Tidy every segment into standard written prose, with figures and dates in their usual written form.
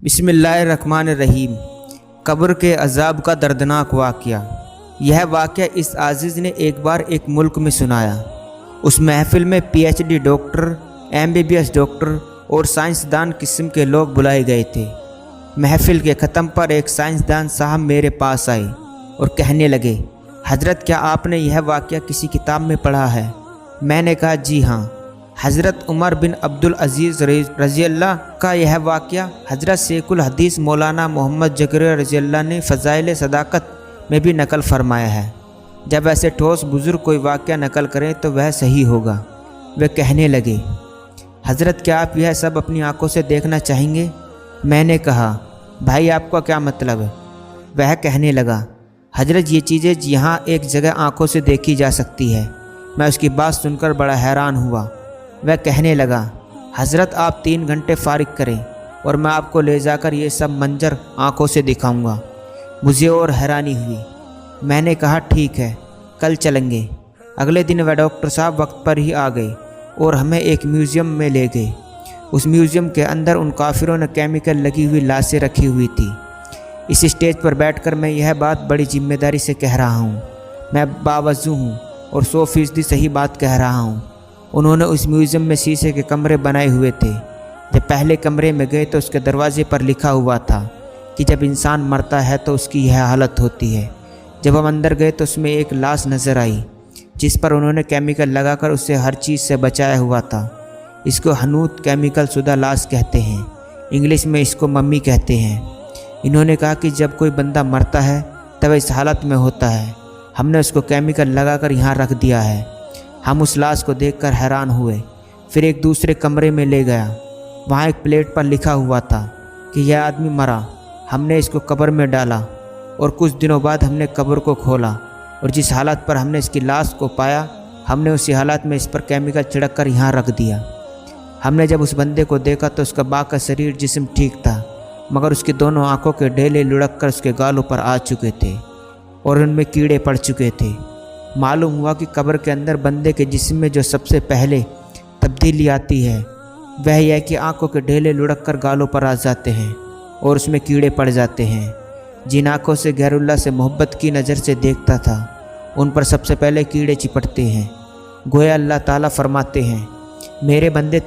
بسم اللہ الرحمن الرحیم۔ قبر کے عذاب کا دردناک واقعہ۔ یہ واقعہ اس عزیز نے ایک بار ایک ملک میں سنایا۔ اس محفل میں PhD ڈاکٹر، MBBS ڈاکٹر اور سائنسدان قسم کے لوگ بلائے گئے تھے۔ محفل کے ختم پر ایک سائنسدان صاحب میرے پاس آئے اور کہنے لگے، حضرت کیا آپ نے یہ واقعہ کسی کتاب میں پڑھا ہے؟ میں نے کہا جی ہاں۔ حضرت عمر بن عبدالعزیز رضی اللہ کا یہ واقعہ حضرت شیخ الحدیث مولانا محمد جکری رضی اللہ نے فضائل صداقت میں بھی نقل فرمایا ہے۔ جب ایسے ٹھوس بزرگ کوئی واقعہ نقل کریں تو وہ صحیح ہوگا۔ وہ کہنے لگے، حضرت کیا آپ یہ سب اپنی آنکھوں سے دیکھنا چاہیں گے؟ میں نے کہا بھائی آپ کا کیا مطلب ہے؟ وہ کہنے لگا، حضرت یہ چیزیں یہاں ایک جگہ آنکھوں سے دیکھی جا سکتی ہے۔ میں اس کی بات سن کر بڑا حیران ہوا۔ وہ کہنے لگا، حضرت آپ 3 گھنٹے فارغ کریں اور میں آپ کو لے جا کر یہ سب منظر آنکھوں سے دکھاؤں گا۔ مجھے اور حیرانی ہوئی۔ میں نے کہا ٹھیک ہے، کل چلیں گے۔ اگلے دن وہ ڈاکٹر صاحب وقت پر ہی آ گئے اور ہمیں ایک میوزیم میں لے گئے۔ اس میوزیم کے اندر ان کافروں نے کیمیکل لگی ہوئی لاشیں رکھی ہوئی تھی۔ اس اسٹیج پر بیٹھ کر میں یہ بات بڑی ذمہ داری سے کہہ رہا ہوں۔ میں باوضو ہوں اور 100% صحیح بات کہہ رہا ہوں۔ انہوں نے اس میوزیم میں شیشے کے کمرے بنائے ہوئے تھے۔ جب پہلے کمرے میں گئے تو اس کے دروازے پر لکھا ہوا تھا کہ جب انسان مرتا ہے تو اس کی یہ حالت ہوتی ہے۔ جب ہم اندر گئے تو اس میں ایک لاش نظر آئی جس پر انہوں نے کیمیکل لگا کر اسے ہر چیز سے بچایا ہوا تھا۔ اس کو حنوط کیمیکل شدہ لاش کہتے ہیں، انگلش میں اس کو ممی کہتے ہیں۔ انہوں نے کہا کہ جب کوئی بندہ مرتا ہے تب اس حالت میں ہوتا ہے۔ ہم نے اس کو کیمیکل لگا کر یہاں رکھ دیا ہے۔ ہم اس لاش کو دیکھ کر حیران ہوئے۔ پھر ایک دوسرے کمرے میں لے گیا۔ وہاں ایک پلیٹ پر لکھا ہوا تھا کہ یہ آدمی مرا۔ ہم نے اس کو قبر میں ڈالا اور کچھ دنوں بعد ہم نے قبر کو کھولا اور جس حالت پر ہم نے اس کی لاش کو پایا، ہم نے اسی حالت میں اس پر کیمیکل چھڑک کر یہاں رکھ دیا۔ ہم نے جب اس بندے کو دیکھا تو اس کا باقی شریر جسم ٹھیک تھا، مگر اس کی دونوں آنکھوں کے ڈھیلے لڑک کر اس کے گالوں پر آ چکے تھے اور ان میں کیڑے پڑ چکے تھے۔ معلوم ہوا کہ قبر کے اندر بندے کے جسم میں جو سب سے پہلے تبدیلی آتی ہے وہ یہ ہے کہ آنکھوں کے ڈھیلے لڑک کر گالوں پر آ جاتے ہیں اور اس میں کیڑے پڑ جاتے ہیں۔ جن آنکھوں سے غیر اللہ سے محبت کی نظر سے دیکھتا تھا ان پر سب سے پہلے کیڑے چپٹتے ہیں۔ گویا اللہ تعالیٰ فرماتے ہیں، میرے بندے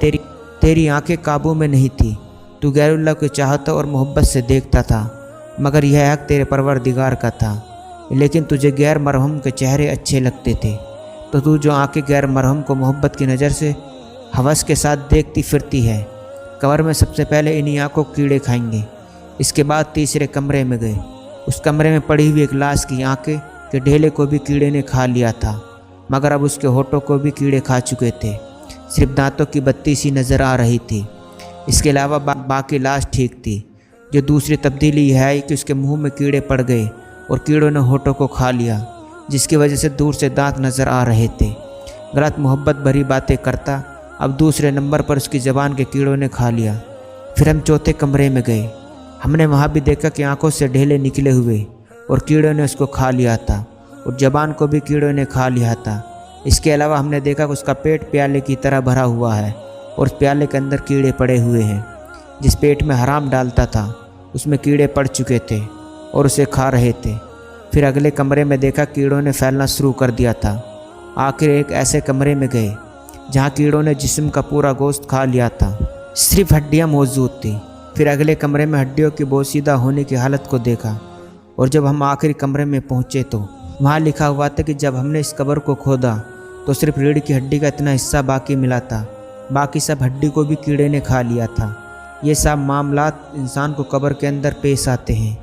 تیری آنکھیں قابو میں نہیں تھی، تو غیر اللہ کو چاہتا اور محبت سے دیکھتا تھا، مگر یہ حق تیرے پروردگار کا تھا، لیکن تجھے غیر مرحوم کے چہرے اچھے لگتے تھے، تو تو جو آنکھیں غیر مرحوم کو محبت کی نظر سے ہوس کے ساتھ دیکھتی پھرتی ہے، قبر میں سب سے پہلے انہی آنکھوں کو کیڑے کھائیں گے۔ اس کے بعد تیسرے کمرے میں گئے۔ اس کمرے میں پڑی ہوئی ایک لاش کی آنکھیں کے ڈھیلے کو بھی کیڑے نے کھا لیا تھا، مگر اب اس کے ہونٹوں کو بھی کیڑے کھا چکے تھے، صرف دانتوں کی بتی سی نظر آ رہی تھی۔ اس کے علاوہ باقی لاش ٹھیک تھی۔ جو دوسری تبدیلی یہ ہے کہ اس کے منہ میں کیڑے پڑ گئے اور کیڑوں نے ہونٹوں کو کھا لیا، جس کی وجہ سے دور سے دانت نظر آ رہے تھے۔ غلط محبت بھری باتیں کرتا، اب دوسرے نمبر پر اس کی زبان کے کیڑوں نے کھا لیا۔ پھر ہم چوتھے کمرے میں گئے۔ ہم نے وہاں بھی دیکھا کہ آنکھوں سے ڈھیلے نکلے ہوئے اور کیڑوں نے اس کو کھا لیا تھا اور زبان کو بھی کیڑوں نے کھا لیا تھا۔ اس کے علاوہ ہم نے دیکھا کہ اس کا پیٹ پیالے کی طرح بھرا ہوا ہے اور اس پیالے کے اندر کیڑے پڑے ہوئے ہیں۔ جس پیٹ میں حرام ڈالتا تھا اس میں کیڑے پڑ چکے تھے اور اسے کھا رہے تھے۔ پھر اگلے کمرے میں دیکھا کیڑوں نے پھیلنا شروع کر دیا تھا۔ آخر ایک ایسے کمرے میں گئے جہاں کیڑوں نے جسم کا پورا گوشت کھا لیا تھا، صرف ہڈیاں موجود تھیں۔ پھر اگلے کمرے میں ہڈیوں کے بوسیدہ ہونے کی حالت کو دیکھا، اور جب ہم آخری کمرے میں پہنچے تو وہاں لکھا ہوا تھا کہ جب ہم نے اس قبر کو کھودا تو صرف ریڑھ کی ہڈی کا اتنا حصہ باقی ملا تھا، باقی سب ہڈی کو بھی کیڑے نے کھا لیا تھا۔ یہ سب معاملات انسان کو قبر کے اندر پیش آتے ہیں،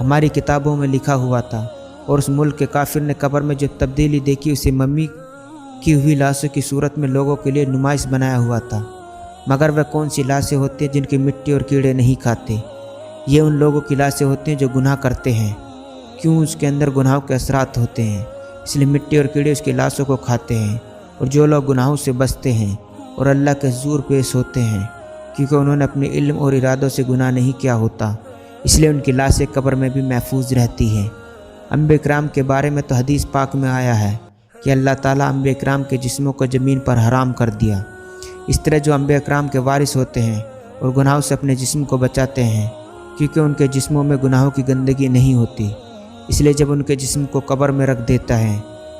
ہماری کتابوں میں لکھا ہوا تھا۔ اور اس ملک کے کافر نے قبر میں جو تبدیلی دیکھی اسے ممی کی ہوئی لاشوں کی صورت میں لوگوں کے لیے نمائش بنایا ہوا تھا، مگر وہ کون سی لاشیں ہوتی ہیں جن کی مٹی اور کیڑے نہیں کھاتے؟ یہ ان لوگوں کی لاشیں ہوتی ہیں جو گناہ کرتے ہیں، کیوں اس کے اندر گناہوں کے اثرات ہوتے ہیں، اس لیے مٹی اور کیڑے اس کی لاشوں کو کھاتے ہیں۔ اور جو لوگ گناہوں سے بچتے ہیں اور اللہ کے حضور پیش ہوتے ہیں کیونکہ انہوں نے اپنے علم اور ارادوں سے گناہ نہیں کیا ہوتا، اس لیے ان کی لاشیں قبر میں بھی محفوظ رہتی ہیں۔ انبیاء کرام کے بارے میں تو حدیث پاک میں آیا ہے کہ اللہ تعالیٰ انبیاء کرام کے جسموں کو زمین پر حرام کر دیا۔ اس طرح جو انبیاء کرام کے وارث ہوتے ہیں اور گناہوں سے اپنے جسم کو بچاتے ہیں کیونکہ ان کے جسموں میں گناہوں کی گندگی نہیں ہوتی، اس لیے جب ان کے جسم کو قبر میں رکھ دیتا ہے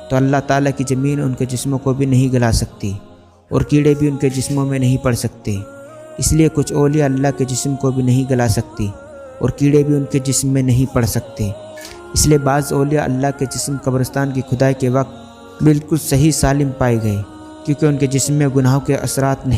تو اللہ تعالیٰ کی زمین ان کے جسموں کو بھی نہیں گلا سکتی اور کیڑے بھی ان کے جسموں میں نہیں پڑ سکتے۔ اس لیے کچھ اولیاء اللہ کے جسم کو بھی نہیں گلا سکتی اور کیڑے بھی ان کے جسم میں نہیں پڑ سکتے۔ اس لیے بعض اولیاء اللہ کے جسم قبرستان کی کھدائی کے وقت بالکل صحیح سالم پائے گئے، کیونکہ ان کے جسم میں گناہوں کے اثرات نہیں